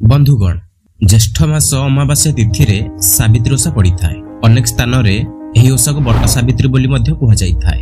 बंधुगण ज्येष्ठ मास अमावास्या तिथि रे सावित्री ओषा पड़ी थाए। अनेक स्थान रे एही ओषा को बट सावित्री बोली मध्य कुहा जाई थाए।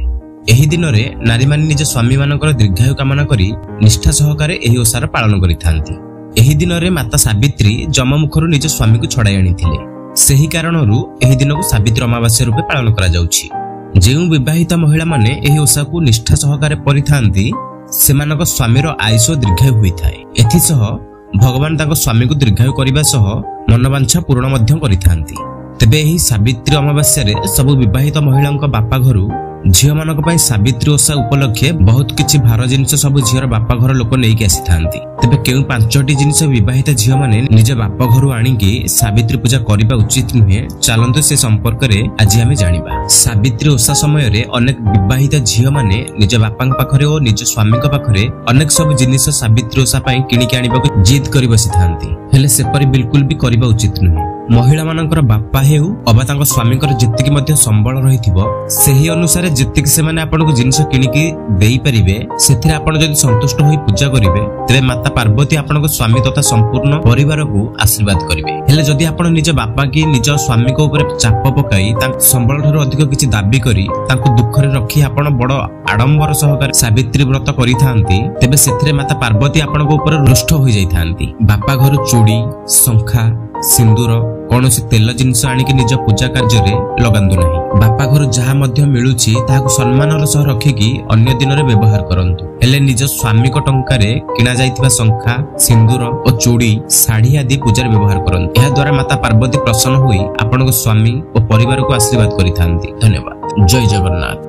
एही दिन रे नारी माने निज स्वामी मानकर दीर्घायु कामना करी निष्ठा सहकारे एही ओषार पालन करिथांती। एही दिन रे माता सावित्री जम मुखरु निज स्वामी को छड़ाई आनिथिले। सेही कारणरू एही दिन को सावित्री अमावास्या रूपे पालन करा जाउछि। जेउ विवाहित महिला माने एही ओषा को निष्ठा सहकारे परिथांती सेमानक स्वामीर आयुष दीर्घायु होइथाए। एथिसह भगवान ताको स्वामी को दीर्घायु करिबा सह मनोवांछा पूर्ण मध्य करिथांती। तेबे एही सावित्री अमावास्या रे सब विवाहित महिलांक बापा घरु झियो मानक पई सावित्री ओषा उपलक्षे बहुत किछि भार जिनिस सब झियोर बापा घर लोक नेइके आसिथांती। तेबे केउ पांचटी जिनिस विवाहित झियो माने निज बापा घरु आनिकी सावित्री पूजा करिबा उचित नुहे, चलंतु से संपर्क रे आज आमे जानिबा। सावित्री ओषा समय रे अनेक विवाहित झियो माने निज बापांक पाखरे ओ निज स्वामीक पाखरे अनेक सब जिनिस सावित्री ओषा पई किनिके आनिबाकू जिद करि बसिथांती। हेले सेपरि बिल्कुल भी करिबा उचित नुहे। महिला मानकर बापा हेउ अबा तांको स्वामीकर जेतिकी मध्ये संबळ रहिथिबो सेही अनुसार जेतिकी से माने आपनको जिनिस किनिकी देई परिबे सेथिरे आपण जदि संतुष्ट होई पूजा करिवे तेबे माता पार्वती आपनको स्वामी तथा संपूर्ण परिवार को आशीर्वाद करिवे। हेले जदि आपण निज बापा की निज स्वामी को ऊपर चाप पकाई तांको संबळ ठरो अधिक किछि दाबी करी तांको दुखरे रखी आपण बड़ आडंबर सहकार सावित्री व्रत करिथांती तेबे सेथिरे माता पार्वती आपनको ऊपर रुष्ट होई जाइथांती। बापा घर चूड़ी शंखा सिंदूर कौनसी तेल जिनिस आनिक निज पूजा कार्य रे लगांतु नहीं। बापा घर जहा मध्य मिलुछि ताहाकु सम्मानर सह रखिकी अन्य दिन रे व्यवहार करंतु। हेले निज स्वामी को टंका रे किना जाइथिबा शंखा सिंदूर और चूड़ी साड़ी आदि पूजा व्यवहार करंतु। एहा द्वारा माता पार्वती प्रसन्न होई आपनको स्वामी और परिवार को आशीर्वाद करिथांती। धन्यवाद। जय जगन्नाथ।